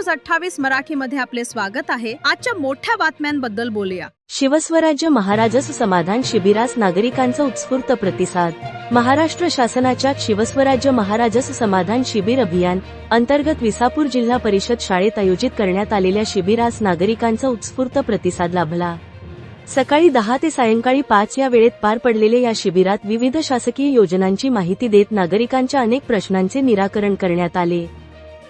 25/28 मराठीमध्ये आपले स्वागत आहे। आजच्या मोठ्या बातम्यांबद्दल बोलूया। शिवस्वराज्य महाराजस समाधान शिबिरास नागरिकांचा उत्स्फूर्त प्रतिसाद। महाराष्ट्र शासनाच्या शिवस्वराज्य महाराजस समाधान शिबिर अभियान अंतर्गत विसापूर जिल्हा परिषद शाळेत आयोजित करण्यात आलेल्या शिबिरास नागरिकांचा उत्स्फूर्त प्रतिसाद लाभला। सकाळी 10 ते सायंकाळी 5 या वेळेत पार पडलेल्या या शिबिरात विविध शासकीय योजनांची माहिती देत नागरिकांच्या अनेक प्रश्नांचे निराकरण करण्यात आले।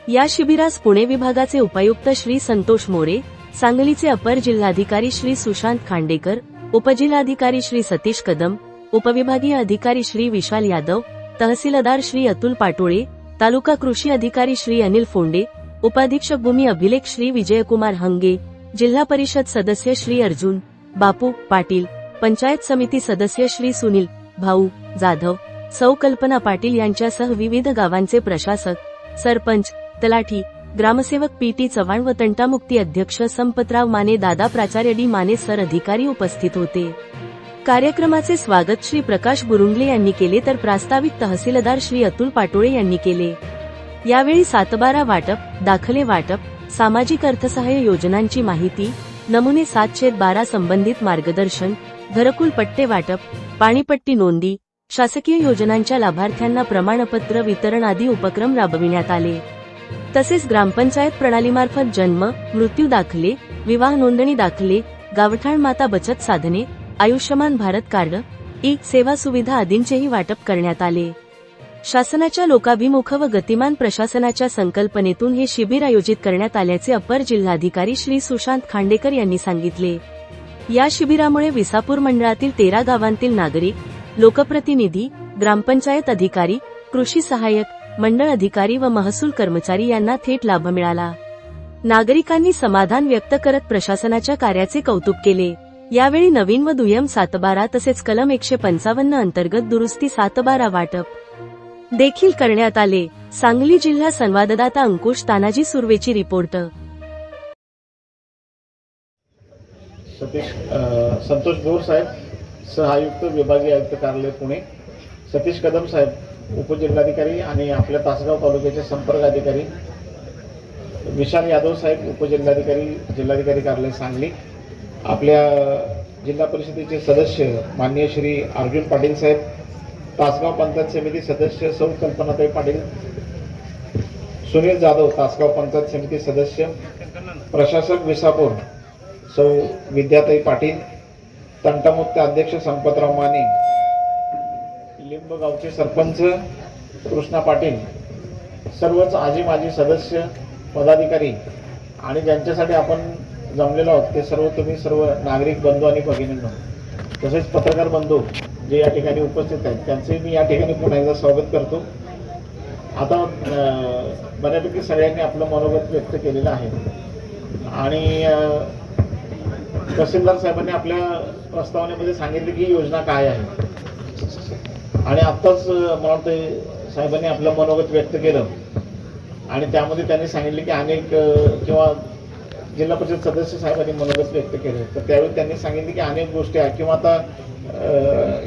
या शिबिरास पुणे विभागाचे उपायुक्त श्री संतोष मोरे, सांगलीचे अपर जिल्हाधिकारी श्री सुशांत खांडेकर, उपजिल्हाधिकारी श्री सतीश कदम, उपविभागीय अधिकारी श्री विशाल यादव, तहसीलदार श्री अतुल पाटोळे, तालुका कृषी अधिकारी श्री अनिल फोंडे, उपाधीक्षक भूमी अभिलेख श्री विजयकुमार हंगे, जिल्हा परिषद सदस्य श्री अर्जुन बापू पाटील, पंचायत समिती सदस्य श्री सुनील भाऊ जाधव, सौ कल्पना पाटील यांच्यासह विविध गावांचे प्रशासक, सरपंच, तलाठी, ग्रामसेवक पीटी चव्हाण व तंटामुक्ती अध्यक्ष संपतराव माने, दादा प्राचार्य डी माने सर अधिकारी उपस्थित होते। कार्यक्रमाचे स्वागत श्री प्रकाश बुरुंगले यांनी केले तर प्रास्ताविक तहसीलदार श्री अतुल पाटोळे यांनी केले। यावेळी 7/12 वाटप, दाखले वाटप, सामाजिक अर्थसहाय्य योजनांची माहिती, नमुने 7/12 संबंधित मार्गदर्शन, घरकुल पट्टे वाटप, पाणीपट्टी नोंदी, शासकीय योजनांच्या लाभार्थ्यांना प्रमाणपत्र वितरण आदी उपक्रम राबविण्यात आले। तसेच ग्रामपंचायत प्रणालीमार्फत जन्म, मृत्यू दाखले, विवाह नोंदणी दाखले, गावठाण माता बचत साधने, आयुष्यमान भारत कार्ड, ई सेवा सुविधा आदींचेही वाटप करण्यात आले। शासनाच्या लोकाभिमुख व गतिमान प्रशासनाच्या संकल्पनेतून हे शिबिर आयोजित करण्यात आल्याचे अपर जिल्हाधिकारी श्री सुशांत खांडेकर यांनी सांगितले। या शिबिरामुळे विसापूर मंडळातील 13 गावांतील नागरिक, लोकप्रतिनिधी, ग्रामपंचायत अधिकारी, कृषी सहाय्यक, मंडळ अधिकारी व महसूल कर्मचारी यांना थेट लाभ मिळाला। नागरिकांनी समाधान व्यक्त करत प्रशासनाच्या कार्याचे कौतुक केले। यावेळी नवीन व दुय्यम 7/12 तसेच कलम 155 अंतर्गत दुरुस्ती 7/12 वाटप देखील करण्यात आले। सांगली जिल्हा संवाददाता अंकुश तानाजी सुर्वेची रिपोर्ट। संतोष बोर साहेब, सहायुक्त विभागीय आयुक्त कार्यालय पुणे, सतीश कदम साहेब, उपजिल्हाधिकारी आणि आपल्या तासगाव तालुक्याचे संपर्क अधिकारी, विशाल यादव साहेब, उपजिल्हाधिकारी जिल्हाधिकारी कार्यालय सांगली, आपल्या जिल्हा परिषदेचे सदस्य माननीय श्री अर्जुन पाटील साहेब, तासगाव पंचायत समिती सदस्य सौ कल्पनाताई पाटील, सुनील जाधव, तासगाव पंचायत समिती सदस्य, प्रशासक विसापूर सौ विद्याताई पाटील, तंटामुक्ती अध्यक्ष संपतराव माने, लिंबगावचे सरपंच कृष्णा पाटील, सर्वच आजी माजी सदस्य, पदाधिकारी आणि ज्यांच्यासाठी आपण जमलेलो आहोत ते सर्व तुम्ही सर्व नागरिक बंधू आणि भगिनींनो, तसेच पत्रकार बंधू जे या ठिकाणी उपस्थित आहेत त्यांचे मी या ठिकाणी पुन्हा एकदा स्वागत करतो। आता बऱ्यापैकी सगळ्यांनी आपलं मनोगत व्यक्त केलेलं आहे आणि तहसीलदार साहेबांनी आपल्या प्रस्तावनेमध्ये सांगितले की योजना काय आहे आणि आत्ताच मला वाटतं साहेबांनी आपलं मनोगत व्यक्त केलं आणि त्यामध्ये त्यांनी सांगितले की अनेक किंवा जिल्हा परिषद सदस्य साहेबांनी मनोगत व्यक्त केलं तर त्यावेळी त्यांनी सांगितले की अनेक गोष्टी आहेत किंवा आता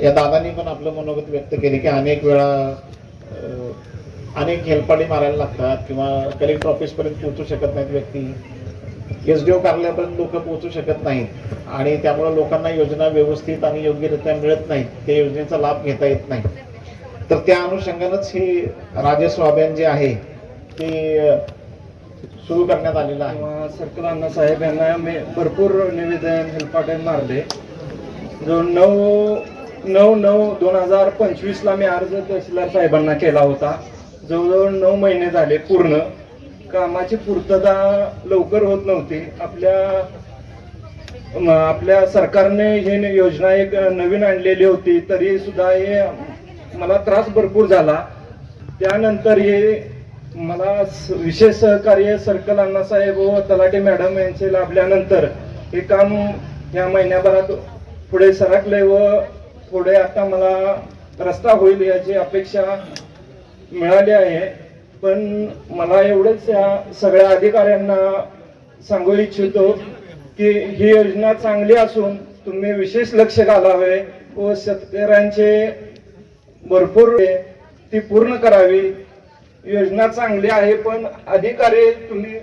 या दादांनी पण आपलं मनोगत व्यक्त केले की अनेक वेळा अनेक हेलपाडी मारायला लागतात किंवा कलेक्टर ऑफिसपर्यंत पोहोचू शकत नाहीत व्यक्ती, SDO कार्यालयापर्यंत लोक पोहोचू शकत नाहीत आणि त्यामुळे लोकांना योजना व्यवस्थित आणि योग्यरित्या मिळत नाहीत, त्या योजनेचा लाभ घेता येत नाही। तर त्या अनुषंगानंच हे राजस्व अभियान जे आहे ते सुरू करण्यात आलेलं आहे। सर्कल अण्णासाहेब यांना मी भरपूर निवेदन हेलपाटे मारले। जो 9/9/2025 ला मी अर्ज तहसीलदार साहेबांना केला होता। जवळजवळ 9 महिने झाले पूर्ण कामाची पूर्तता लवकर होत नव्हती। आपल्या सरकारने ही योजना एक नवीन आणलेली होती तरी सुद्धा हे मला त्रास भरपूर झाला। त्यानंतर हे मला विशेष सहकार्य सर्कल अण्णासाहेब व तलाठी मॅडम यांचे लाभल्यानंतर हे काम या महिन्याभरात पुढे सरकले व पुढे आता मला रस्ता होईल याची अपेक्षा मिळाली आहे। पण मला एवढंच या सगळ्या अधिकाऱ्यांना सांगू इच्छितो की ही योजना चांगली असून तुम्ही विशेष लक्ष घालावे व शेतकऱ्यांचे भरपूर ती पूर्ण करावी। योजना चांगली आहे पण अधिकारी तुम्ही